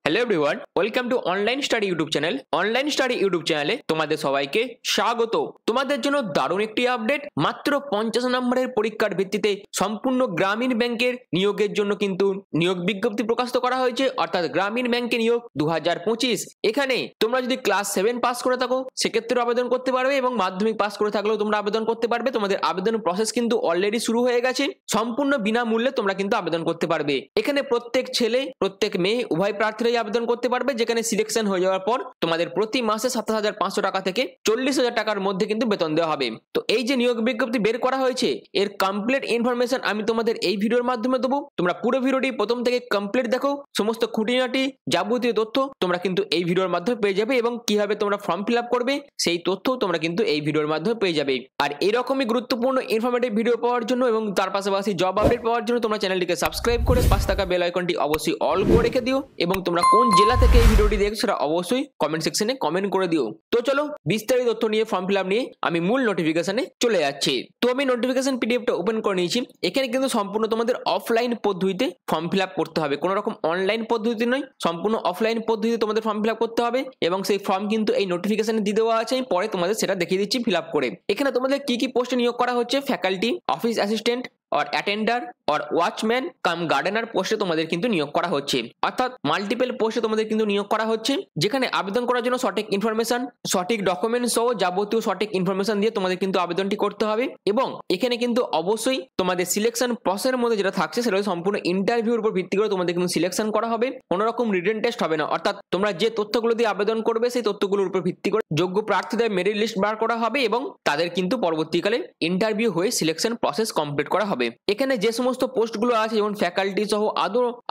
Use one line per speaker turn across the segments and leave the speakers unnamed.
Hello everyone, welcome to online study YouTube channel. Online study YouTube চ্যানেলে তোমাদের সবাইকে স্বাগত। তোমাদের জন্য দারুণ একটি আপডেট। মাত্র 50 নম্বরের পরীক্ষার ভিত্তিতে সম্পূর্ণ গ্রামীণ ব্যাংকের নিয়োগের জন্য কিন্তু নিয়োগ বিজ্ঞপ্তি প্রকাশিত করা হয়েছে, অর্থাৎ গ্রামীণ ব্যাংকে নিয়োগ 2025। এখানে তোমরা যদি ক্লাস 7 পাস করে থাকো সেক্ষেত্রে আবেদন করতে পারবে এবং মাধ্যমিক পাস করে থাকলেও তোমরা আবেদন করতে পারবে। তোমাদের আবেদন প্রসেস কিন্তু অলরেডি শুরু হয়ে গেছে। সম্পূর্ণ বিনামূল্যে তোমরা কিন্তু আবেদন করতে পারবে। এখানে প্রত্যেক ছেলে প্রত্যেক মেয়ে উভয় প্রার্থীরাই আবেদন করতে পারবে, যেখানে সিলেকশন হয়ে যাওয়ার পর তোমাদের প্রতি মাসে 27,500 টাকা থেকে 40,000 টাকার মধ্যে কিন্তু বেতন দেওয়া হবে। তো এই যে নিয়োগ বিজ্ঞপ্তি বের করা হয়েছে এর কমপ্লিট ইনফরমেশন আমি তোমাদের এই ভিডিওর মাধ্যমে দেবো। তোমরা পুরো ভিডিওটি প্রথম থেকে কমপ্লিট দেখো, সমস্ত খুঁটিনাটি যাবতীয় তথ্য তোমরা কিন্তু এই ভিডিওর মাধ্যমে পেয়ে যাবে এবং কিভাবে তোমরা ফর্ম ফিল আপ করবে সেই তথ্য তোমরা কিন্তু এই ভিডিওর মাধ্যমে পেয়ে যাবে। আর এরকমই গুরুত্বপূর্ণ ইনফরমেটিভ ভিডিও পাওয়ার জন্য এবং তার পাশাপাশি জব আপডেট পাওয়ার জন্য তোমরা চ্যানেলটিকে সাবস্ক্রাইব করে পাশে থাকা বেল আইকনটি অবশ্যই অল করে রেখে দিও এবং তোমরা কোন জেলা থেকে এই ভিডিওটি দেখছো সেটা অবশ্যই কমেন্ট সেকশনে কমেন্ট করে দিও। তো চলো বিস্তারিত তথ্য নিয়ে ফর্ম ফিল আপ নিয়ে আমি মূল নোটিফিকেশনে চলে যাচ্ছি। তো আমি নোটিফিকেশন পিডিএফটা ওপেন করে নিয়েছি। এখানে কিন্তু সম্পূর্ণ তোমাদের অফলাইন পদ্ধতিতে ফর্ম ফিল আপ করতে হবে, কোনো রকম অনলাইন পদ্ধতি নয়, সম্পূর্ণ অফলাইন পদ্ধতিতে তোমাদের ফর্ম ফিল আপ করতে হবে এবং সেই ফর্ম কিন্তু এই নোটিফিকেশনে দিয়ে দেওয়া আছে। আমি পরে তোমাদের সেটা দেখিয়ে দিচ্ছি ফিল আপ করে। এখানে তোমাদের কি কি পোস্টে নিয়োগ করা হচ্ছে, ফ্যাকাল্টি, অফিস অ্যাসিস্ট্যান্ট और অ্যাটেন্ডার और ওয়াচম্যান কাম গার্ডেনার পোস্টে তোমাদের কিন্তু নিয়োগ করা হচ্ছে, অর্থাৎ মাল্টিপল পোস্টে তোমাদের কিন্তু নিয়োগ করা হচ্ছে। যেখানে আবেদন করার জন্য সঠিক ইনফরমেশন, সঠিক ডকুমেন্ট সহ যাবতীয় সঠিক ইনফরমেশন দিয়ে তোমাদের কিন্তু আবেদনটি করতে হবে এবং এখানে কিন্তু অবশ্যই তোমাদের সিলেকশন প্রসেসের মধ্যে যেটা থাকছে সেটা সম্পূর্ণ ইন্টারভিউর উপর ভিত্তি করে তোমাদের কিন্তু সিলেকশন করা হবে। কোনো রকম রিটেন টেস্ট হবে না, অর্থাৎ তোমরা যে তথ্যগুলো দিয়ে আবেদন করবে সেই তথ্যগুলোর উপর ভিত্তি করে যোগ্য প্রার্থীদের মেরিট লিস্ট বার করা হবে এবং তাদের কিন্তু পরবর্তীকালে ইন্টারভিউ হয়ে সিলেকশন প্রসেস কমপ্লিট করা হবে। এখানে যে সমস্ত পোস্টগুলো আছে যেমন ফ্যাকাল্টি সহ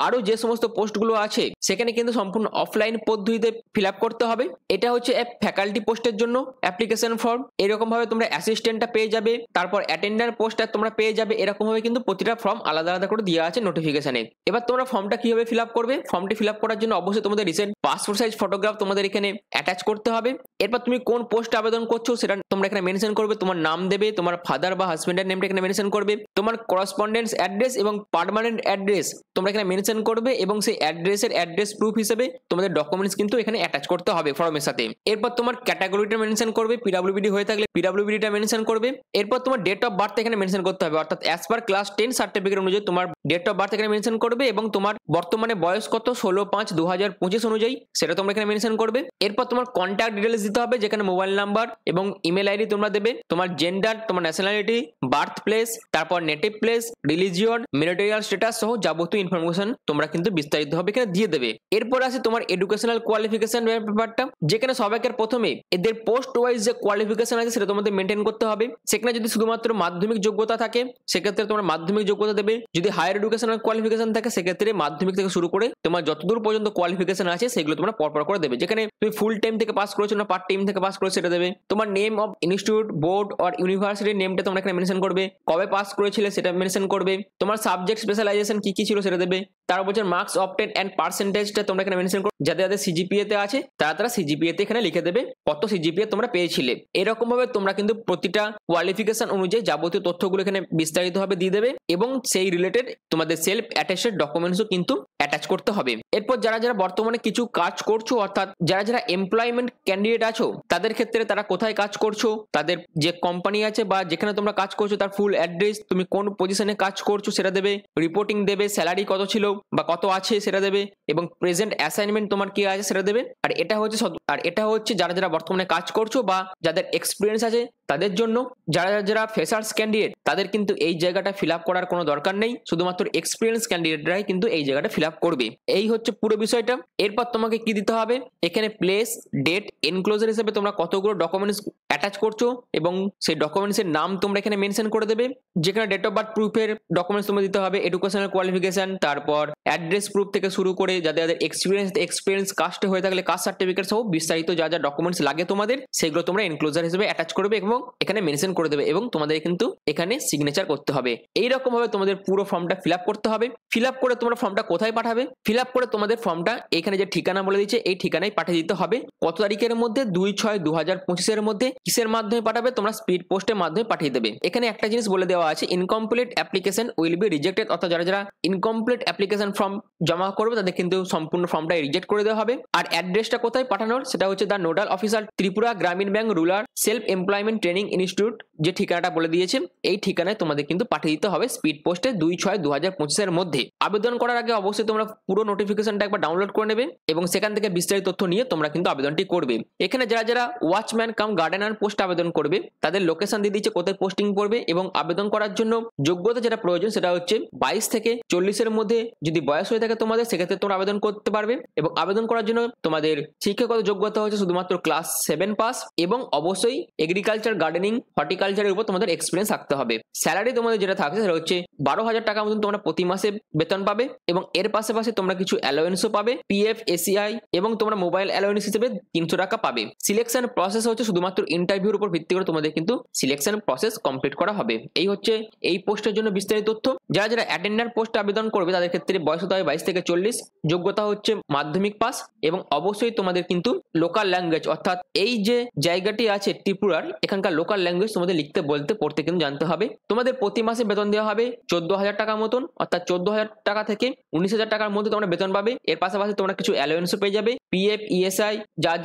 আরো যে সমস্ত পোস্টগুলো আছে সেখানে কিন্তু সম্পূর্ণ অফলাইন পদ্ধতিতে ফিল আপ করতে হবে। এটা হচ্ছে ফ্যাকাল্টি পোস্টের জন্য অ্যাপ্লিকেশন ফর্ম। এরকম ভাবে তোমরা অ্যাসিস্ট্যান্টটা পেয়ে যাবে, তারপর অ্যাটেন্ডার পোস্টটা তোমরা পেয়ে যাবে। এরকম ভাবে কিন্তু প্রতিটা ফর্ম আলাদা আলাদা করে দেওয়া আছে নোটিফিকেশনে। এবার তোমরা ফর্মটা কিভাবে ফিল আপ করবে, ফর্মটি ফিল আপ করার জন্য অবশ্যই তোমাদের রিসেন্ট পাসপোর্ট সাইজ ফটোগ্রাফ তোমাদের এখানে অ্যাটাচ করতে হবে। এরপর তুমি কোন পোস্টে আবেদন করছো সেটা তোমরা এখানে মেনশন করবে, তোমার নাম দেবে, তোমার ফাদার বা হাজবেন্ডের নেমটা এখানে মেনশন করবে, তোমার করসপন্ডেন্স অ্যাড্রেস এবং পার্মানেন্ট অ্যাড্রেস তোমরা এখানে মেনশন করবে এবং সেই অ্যাড্রেসের অ্যাড্রেস প্রুফ হিসেবে তোমাদের ডকুমেন্টস কিন্তু এখানে অ্যাটাচ করতে হবে ফর্মের সাথে। এরপর তোমার ক্যাটাগরিটা মেনশন করবে, পিডব্লিউবিডি হয়ে থাকলে পিডব্লিউবিডিটা মেনশন করবে। এরপর তোমার ডেট অফ বার্থ এখানে মেনশন করতে হবে, অর্থাৎ অ্যাজ পার ক্লাস 10 সার্টিফিকেট অনুযায়ী তোমার ডেট অফ বার্থ এখানে মেনশন করবে এবং তোমার বর্তমানে বয়স কত 16/5/2025 অনুযায়ী সেটা তোমরা এখানে মেনশন করবে। এরপর তোমার কন্ট্যাক্ট ডিটেলস দিতে হবে, যেখানে মোবাইল নাম্বার এবং ইমেল আইডি তোমরা দেবে, তোমার জেন্ডার, তোমার ন্যাশনালিটি, বার্থ প্লেস, তারপর native place, religion, marital status সহ যাবতীয় ইনফরমেশন তোমরা কিন্তু বিস্তারিতভাবে এখানে দিয়ে দেবে। এরপর আছে তোমার এডুকেশনাল কোয়ালিফিকেশন ব্যাপারটা, যেখানে সবাইকের প্রথমে এদের পোস্ট ওয়াইজ যে কোয়ালিফিকেশন আছে সেটা তোমাদের মেনটেন করতে হবে। সেখানে যদি শুধুমাত্র মাধ্যমিক যোগ্যতা থাকে সেক্ষেত্রে তোমরা মাধ্যমিক যোগ্যতা দেবে, যদি হায়ার এডুকেশনাল কোয়ালিফিকেশন থাকে সেক্ষেত্রে মাধ্যমিক থেকে শুরু করে তোমার যতদূর পর্যন্ত কোয়ালিফিকেশন আছে সেগুলো তোমরা পরপর করে দেবে। যেখানে তুমি ফুল টাইম থেকে পাস করেছো না পার্ট টাইম থেকে পাস করেছো সেটা দেবে, তোমার নেম অফ ইনস্টিটিউট, বোর্ড আর ইউনিভার্সিটির নেমটা তোমরা এখানে মেনশন করবে, কবে পাস করেছিলে সেটা মেনশন করবে, তোমার সাবজেক্ট স্পেশালাইজেশন কি কি ছিল সেটা দেবে, তার বছর মার্কস অবটেন এন্ড পার্সেন্টেজটা তোমরা এখানে মেনশন করবে, যাদের সিজিপিএ তে আছে তারা সিজিপিএ তে এখানে লিখে দেবে কত সিজিপিএ তোমরা পেয়েছিলে। এরকম ভাবে তোমরা কিন্তু প্রতিটা কোয়ালিফিকেশন অনুযায়ী যাবতীয় তথ্যগুলো এখানে বিস্তারিতভাবে দিয়ে দেবে এবং সেই রিলেটেড তোমাদের সেলফ অ্যাটেস্টেড ডকুমেন্টসও কিন্তু অ্যাটাচ করতে হবে। এরপর যারা যারা বর্তমানে কিছু কাজ করছো, অর্থাৎ যারা যারা এমপ্লয়মেন্ট ক্যান্ডিডেট আছো তাদের ক্ষেত্রে তারা কোথায় কাজ করছো, তাদের যে কোম্পানি আছে বা যেখানে তোমরা কাজ করছো তার ফুল অ্যাড্রেস, তুমি কোন পজিশনে কাজ করছো সেটা দেবে, রিপোর্টিং দেবে, স্যালারি কত ছিল বা কত আছে সেটা দেবে এবং প্রেজেন্ট অ্যাসাইনমেন্ট তোমার কি আছে সেটা দেবে। আর এটা হচ্ছে যারা যারা বর্তমানে কাজ করছো বা যাদের এক্সপিরিয়েন্স আছে তাদের জন্য। যারা যারা ফ্রেশার্স ক্যান্ডিডেট তাদের কিন্তু এই জায়গাটা ফিল আপ করার কোনো দরকার নেই, শুধুমাত্র এক্সপিরিয়েন্স ক্যান্ডিডেটরাই কিন্তু এই জায়গাটা ফিল আপ করবে। এই হচ্ছে পুরো বিষয়টা। এরপর তোমাকে কি দিতে হবে, এখানে প্লেস, ডেট, এনক্লোজার হিসেবে তোমরা কতগুলো ডকুমেন্টস অ্যাটাচ করছো এবং সেই ডকুমেন্টসের নাম তোমরা এখানে মেনশন করে দেবে। যেখানে ডেট অফ বার্থ প্রুফের ডকুমেন্টস তোমরা দিতে হবে, এডুকেশনাল কোয়ালিফিকেশন, তারপর অ্যাড্রেস প্রুফ থেকে শুরু করে যাদের এক্সপিরিয়েন্স কাস্টে হয়ে থাকলে কাস্ট সার্টিফিকেট সহ বিস্তারিত যা যা ডকুমেন্টস লাগে তোমাদের সেগুলো তোমরা এনক্লোজার হিসেবে অ্যাটাচ করবে এবং এবং এখানে মেনশন করে দেবে এবং তোমাদের কিন্তু এখানে সিগনেচার করতে হবে। এইরকম ভাবে তোমাদের পুরো ফর্মটা ফিল আপ করতে হবে। ফিল আপ করে তোমরা ফর্মটা কোথায় পাঠাবে? ফিল আপ করে তোমাদের ফর্মটা এখানে যে ঠিকানা বলে দিচ্ছে এই ঠিকানায় পাঠিয়ে দিতে হবে। কত তারিখের মধ্যে? 2/6/2025 মধ্যে। কিসের মাধ্যমে পাঠাবে? তোমরা স্পিড পোস্টের মাধ্যমে পাঠিয়ে দেবে। এখানে একটা জিনিস বলে দেওয়া আছে, incomplete application will be rejected, অর্থাৎ যারা ইনকমপ্লিট অ্যাপ্লিকেশন ফর্ম জমা করবে তাদের কিন্তু সম্পূর্ণ ফর্মটা রিজেক্ট করে দেওয়া হবে। আর অ্যাড্রেসটা কোথায় পাঠানোর সেটা হচ্ছে দ্য নোডাল অফিসার ত্রিপুরা গ্রামীণ bank rural self employment training institute, যে ঠিকানাটা বলে দিয়েছে এই ঠিকানায় তোমাদের কিন্তু পাঠিয়ে দিতে হবে স্পিড পোস্টে 2/6/2025 মধ্যে। আবেদন করার আগে অবশ্যই তোমরা পুরো নোটিফিকেশনটা একবার ডাউনলোড করে নেবে এবং সেখান থেকে বিস্তারিত তথ্য নিয়ে তোমরা কিন্তু আবেদনটি করবে। এখানে যারা ওয়াচম্যান কাম গার্ডেনার পোস্ট আবেদন করবে তাদের লোকেশন দিয়ে দিচ্ছে কোথায় পোস্টিং পড়বে এবং আবেদন করার জন্য যোগ্যতা যেটা প্রয়োজন সেটা হচ্ছে 22 থেকে 40-এর মধ্যে যদি বয়স হয়ে থাকে তোমাদের, সেক্ষেত্রে তোমরা আবেদন করতে পারবে। এবং আবেদন করার জন্য তোমাদের শিক্ষাগত যোগ্যতা হচ্ছে শুধুমাত্র ক্লাস 7 পাস এবং অবশ্যই এগ্রিকালচার, গার্ডেনিং, হর্টিকালচারের উপর তোমাদের এক্সপিরিয়েন্স থাকতে হবে। স্যালারি তোমাদের যেটা থাকছে সেটা হচ্ছে 12,000 টাকা মতন তোমরা প্রতি মাসে বেতন পাবে এবং এর পাশাপাশি তোমরা কিছু অ্যালাওয়েন্সও পাবে, পিএফ, এসিআই এবং তোমরা মোবাইল অ্যালাওয়েন্স হিসেবে 300 টাকা পাবে। সিলেকশন প্রসেস হচ্ছে শুধুমাত্র ইন্টারভিউর উপর ভিত্তি করে তোমাদের কিন্তু সিলেকশন প্রসেস কমপ্লিট করা হবে। এই হচ্ছে এই পোস্টের জন্য বিস্তারিত তথ্য। যারা অ্যাটেন্ডার পোস্টে আবেদন করবে তাদের ক্ষেত্রে বয়স হতে হবে 22 থেকে 40, যোগ্যতা হচ্ছে মাধ্যমিক পাস এবং অবশ্যই তোমাদের কিন্তু লোকাল ল্যাঙ্গুয়েজ, অর্থাৎ এই যে জায়গাটি আছে ত্রিপুরার এখানকার লোকাল ল্যাঙ্গুয়েজ তোমাদের লিখতে, বলতে, পড়তে কিন্তু জানতে হবে। তোমাদের প্রতি মাসে বেতন দেওয়া হবে 14,000 টাকা মতন, অর্থাৎ 14,000 টাকা থেকে 19,000 টাকার মধ্যে তোমরা বেতন পাবে। এর পাশাপাশি তোমরা কিছু অ্যালাওয়েন্সও পেয়ে যাবে, পিএফ, ইএসআই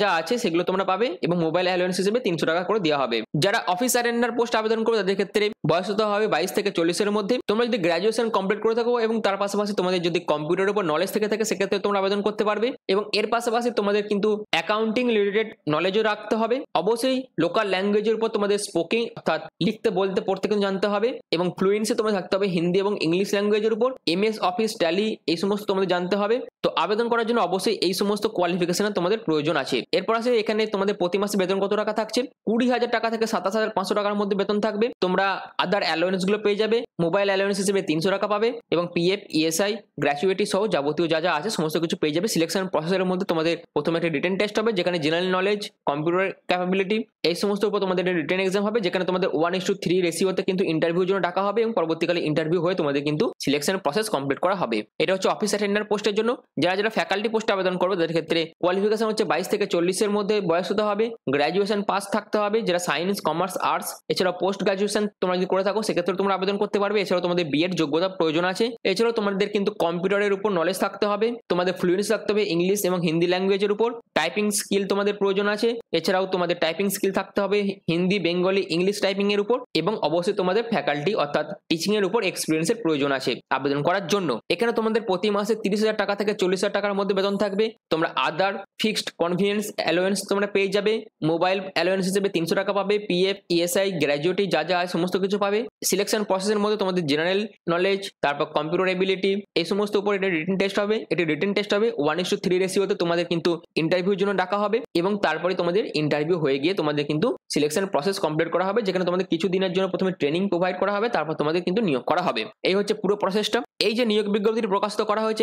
যা আছে সেগুলো তোমরা পাবে এবং মোবাইল অ্যালাওয়েন্স হিসেবে 300 টাকা করে দেওয়া হবে। যারা অফিস অ্যাটেন্ডার পোস্ট আবেদন করবে তাদের ক্ষেত্রে বয়স হতে হবে 22 থেকে 40-এর মধ্যে। তোমরা যদি গ্র্যাজুয়েশন কমপ্লিট করে থাকো এবং তার পাশাপাশি তোমাদের যদি কম্পিউটারের উপর নলেজ থেকে থাকে সেক্ষেত্রে তোমরা আবেদন করতে পারবে এবং এর পাশাপাশি তোমাদের কিন্তু অ্যাকাউন্টিং রিলেটেড নলেজও রাখতে হবে। অবশ্যই লোকাল ল্যাঙ্গুয়েজের উপর তোমাদের স্পোকিং, অর্থাৎ লিখতে, বলতে, পড়তে কিন্তু জানতে হবে এবং ফ্লুয়েন্সি তোমাদের থাকতে হবে হিন্দি এবং ইংলিশ ল্যাঙ্গুয়েজের উপর। এমএস অফিস, ট্যালি এই সমস্ত তোমাদের জানতে হবে। তো আবেদন করার জন্য অবশ্যই এই সমস্ত কোয়ালিফিকেশনের তোমাদের প্রয়োজন আছে। এরপর আছে এখানে তোমাদের প্রতি মাসে বেতন কত টাকা থাকছে? 20,000 টাকা থেকে 27,500 টাকার মধ্যে বেতন থাকবে। তোমরা আদার অ্যালাওয়েন্স গুলো পেয়ে যাবে, মোবাইল অ্যালাওয়েন্স হিসেবে 300 টাকা পাবে এবং পিএফ, ইএসআই, গ্র্যাচুইটি সহ যাবতীয় যা আছে সমস্ত কিছু পেয়ে যাবে। সিলেকশন প্রসেসের মধ্যে তোমাদের প্রথমে একটা রিটেন টেস্ট হবে যেখানে জেনারেল নলেজ, কম্পিউটার ক্যাপাবিলিটি এই সমস্ত উপর তোমাদের রিটেন এক্সাম হবে যেখানে তোমাদের 1:3 রেশিওতে কিন্তু ইন্টারভিউর জন্য ডাকা হবে এবং পরবর্তীকালে ইন্টারভিউ হয়ে তোমাদের কিন্তু সিলেকশন প্রসেস কমপ্লিট করা হবে। এটা হচ্ছে অফিস অ্যাটেন্ডার পোস্টের জন্য। যারা ফ্যাকাল্টি পোস্টে আবেদন করবে তাদের ক্ষেত্রে কোয়ালিফিকেশন হচ্ছে 22 থেকে 40-এর মধ্যে বয়স হতে হবে, গ্র্যাজুয়েশন পাস থাকতে হবে যারা সায়েন্স, কমার্স, আর্টস। এছাড়াও পোস্ট গ্র্যাজুয়েশন তোমরা যদি করে থাকো সেক্ষেত্রে তোমরা আবেদন করতে পারবে। এছাড়াও তোমাদের বিএড যোগ্যতা প্রয়োজন আছে। এছাড়াও তোমাদের কিন্তু কম্পিউটারের উপর নলেজ থাকতে হবে, তোমাদের ফ্লুয়েন্সি থাকতে হবে ইংলিশ এবং হিন্দি ল্যাঙ্গুয়েজের উপর, টাইপিং স্কিল তোমাদের প্রয়োজন আছে। এছাড়াও তোমাদের টাইপিং স্কিল থাকতে হবে হিন্দি, বেঙ্গলি, ইংলিশ টাইপিং এর উপর এবং অবশ্যই তোমাদের ফ্যাকাল্টি অর্থাৎ টিচিং এর উপর এক্সপিরিয়েন্সের প্রয়োজন আছে আবেদন করার জন্য। এখানে তোমাদের প্রতি মাসে 30,000 টাকা থেকে 40,000 টাকার মধ্যে বেতন থাকবে। তোমরা আদার ফিক্সড কনভিনিয়েন্স অ্যালাওয়েন্স তোমরা পেয়ে যাবে, মোবাইল অ্যালাওয়েন্স হিসেবে 300 টাকা পাবে, পিএফ, ইএসআই, গ্র্যাজুইটি যা আছে সমস্ত কিছু পাবে। সিলেকশন প্রসেসের মধ্যে তোমাদের জেনারেল নলেজ, তারপর কম্পিউটার এবিলিটি এই সমস্ত উপর এটা রিটেন টেস্ট হবে। এটি রিটেন টেস্ট হবে 1:3 রেশিওতে তোমাদের কিন্তু ইন্টারভিউর জন্য ডাকা হবে এবং তারপরে তোমাদের ইন্টারভিউ হয়ে গিয়ে তোমাদের কিন্তু সিলেকশন প্রসেস কমপ্লিট করা হবে যেখানে তোমাদের কিছু দিনের জন্য প্রথমে ট্রেনিং প্রোভাইড করা হবে, তারপর তোমাদের কিন্তু নিয়োগ করা হবে। এই হচ্ছে পুরো প্রসেসটা। এই যে নিয়োগ বিজ্ঞপ্তিটি প্রকাশিত করা হয়েছে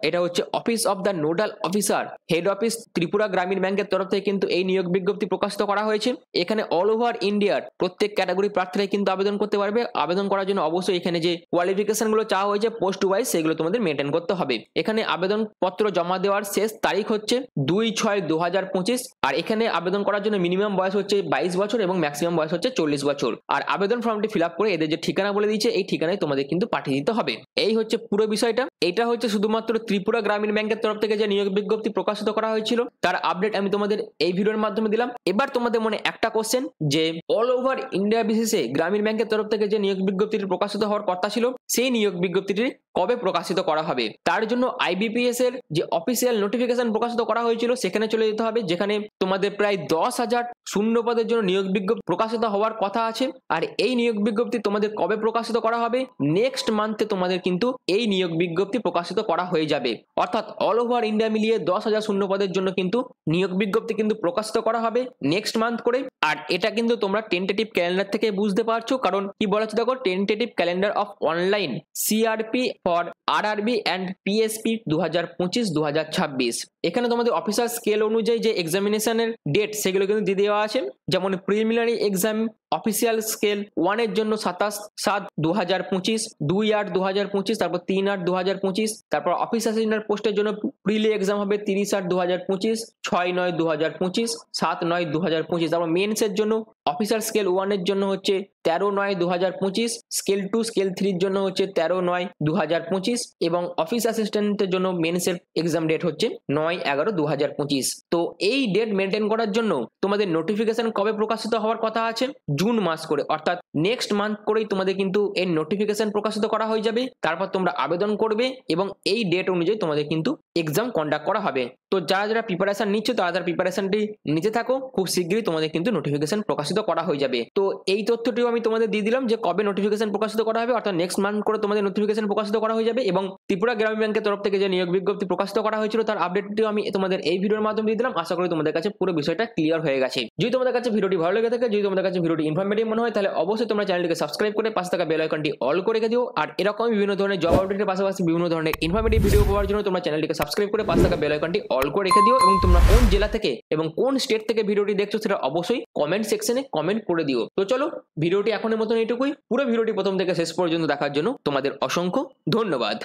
এটা হচ্ছে office of the nodal officer, head office Tripura গ্রামীণ ব্যাংকের তরফ থেকে কিন্তু এই নিয়োগ বিজ্ঞপ্তি প্রকাশিত করা হয়েছে। এখানে অল ওভার ইন্ডিয়ার প্রত্যেক ক্যাটাগরি প্রার্থীরা কিন্তু আবেদন করতে পারবে। আবেদন করার জন্য অবশ্যই এখানে যে কোয়ালিফিকেশন গুলো চাওয়া হয়েছে পোস্ট ওয়াইজ সেগুলো তোমাদের মেনটেন করতে হবে। এখানে আবেদন পত্র জমা দেওয়ার শেষ তারিখ হচ্ছে 2/6/2025 আর এখানে আবেদন করার জন্য মিনিমাম বয়স হচ্ছে 22 বছর এবং ম্যাক্সিমাম বয়স হচ্ছে 40 বছর। আর আবেদন ফর্মটি ফিল আপ করে এদের যে ঠিকানা বলে দিয়েছে এই ঠিকানায় তোমাদের কিন্তু পাঠিয়ে দিতে হবে। এই হচ্ছে পুরো বিষয়টা। এটা হচ্ছে শুধুমাত্র ত্রিপুরা গ্রামীণ ব্যাংকের তরফ থেকে যে নিয়োগ বিজ্ঞপ্তি প্রকাশিত করা হয়েছিল তার আপডেট আমি তোমাদের এই ভিডিওর মাধ্যমে দিলাম। এবার তোমাদের মনে একটা কোশ্চেন যে অল ওভার ইন্ডিয়া বেসিসে গ্রামীণ ব্যাংকের তরফ থেকে যে নিয়োগ বিজ্ঞপ্তিটি প্রকাশিত হওয়ার কথা ছিল সেই নিয়োগ বিজ্ঞপ্তিটি কবে প্রকাশিত করা হবে? তার জন্য আইবিপিএস এর যে অফিসিয়াল নোটিফিকেশন প্রকাশিত করা হয়েছিল সেখানে চলে যেতে হবে যেখানে তোমাদের প্রায় 10,000 শূন্য পদের জন্য নিয়োগ বিজ্ঞপ্তি প্রকাশিত হওয়ার কথা আছে। আর এই নিয়োগ বিজ্ঞপ্তি তোমাদের কবে প্রকাশিত করা হবে? নেক্সট মান্থে তোমাদের কিন্তু এই নিয়োগ বিজ্ঞপ্তি প্রকাশিত করা হয়ে যাবে। অর্থাৎ অল ওভার ইন্ডিয়া মিলিয়ে 10,000 শূন্য পদের জন্য কিন্তু নিয়োগ বিজ্ঞপ্তি কিন্তু প্রকাশিত করা হবে নেক্সট মান্থ করে। আর এটা কিন্তু তোমরা টেন্টেটিভ ক্যালেন্ডার থেকে বুঝতে পারছো, কারণ কি বলা হচ্ছে দেখো, tentative calendar of online CRP for RRB and PSP 2025-2026। এখানে তোমাদের অফিসার স্কেল অনুযায়ী যে এক্সামিনেশনের ডেট সেগুলো কিন্তু দিয়ে দেওয়া আছে, যেমন প্রিলিমিনারি এক্সাম অফিসিয়াল স্কেল 1 এর জন্য 27/7/2025, 2/8/2025, তারপর 3/8/2025, তারপর অফিস অ্যাসিস্ট্যান্ট পোস্টের জন্য প্রিলি এক্সাম হবে 30/8/2025, 6/9/2025, 7/9/2025, তারপর মেন্সের জন্য অফিসার স্কেল 1 এর জন্য হচ্ছে 13/9/2025, স্কেল 2 স্কেল 3 এর জন্য হচ্ছে 13/9/2025 এবং অফিস অ্যাসিস্ট্যান্টের জন্য মেন্সের এক্সাম ডেট হচ্ছে 9/11/2025। তো এই ডেট মেনটেন করার জন্য তোমাদের নোটিফিকেশন কবে প্রকাশিত হওয়ার কথা আছে? জুন মাস করে, অর্থাৎ নেক্সট মান্থ করেই তোমাদের কিন্তু এর নোটিফিকেশন প্রকাশিত করা হয়ে যাবে। তারপর তোমরা আবেদন করবে এবং এই ডেট অনুযায়ী তোমাদের কিন্তু এক্সাম কন্ডাক্ট করা হবে। তো যারা যারা প্রিপারেশন নিচ্ছে তারা প্রিপারেশনটি নিতে থাকো, খুব শীঘ্রই তোমাদের কিন্তু নোটিফিকেশন প্রকাশিত করা হয়ে যাবে। তো এই তথ্যটিও আমি তোমাদের দিয়ে দিলাম যে কবে নোটিফিকেশন প্রকাশিত করা হবে, অর্থাৎ নেক্সট মান্থ করে তোমাদের নোটিফিকেশন প্রকাশিত করা হয়ে যাবে। এবং ত্রিপুরা গ্রামীণ ব্যাংকের তরফ থেকে যে নিয়োগ বিজ্ঞপ্তি প্রকাশিত করা হয়েছিল তার আপডেটটিও আমি তোমাদের এই ভিডিওর মাধ্যমে দিয়ে দিলাম। আশা করি তোমাদের কাছে পুরো বিষয়টা ক্লিয়ার হয়ে গেছে। যদি তোমাদের কাছে ভিডিওটি ভালো লেগে থাকে, যদি তোমাদের কাছে ভিডিওটি ইনফরমেটিভ মনে হয়, তাহলে অবশ্যই তোমরা চ্যানেলটিকে সাবস্ক্রাইব করে পাশে থাকা বেল আইকনটি অল করে রেখে দিও। আর এরকম বিভিন্ন ধরনের জব আপডেটের পাশাপাশি বিভিন্ন ধরনের ইনফরমেটিভ ভিডিও পাওয়ার জন্য তোমরা চ্যানেলটিকে সাবস্ক্রাইব করে পাশে থাকা বেল আইকনটি অল করে রেখে দিও। এবং তোমরা কোন জেলা থেকে এবং কোন স্টেট থেকে ভিডিওটি দেখছো সেটা অবশ্যই কমেন্ট সেকশনে কমেন্ট করে দিও। তো চলো, ভিডিওটি এখনের মতন এইটুকুই। পুরো ভিডিওটি প্রথম থেকে শেষ পর্যন্ত দেখার জন্য তোমাদের অসংখ্য ধন্যবাদ।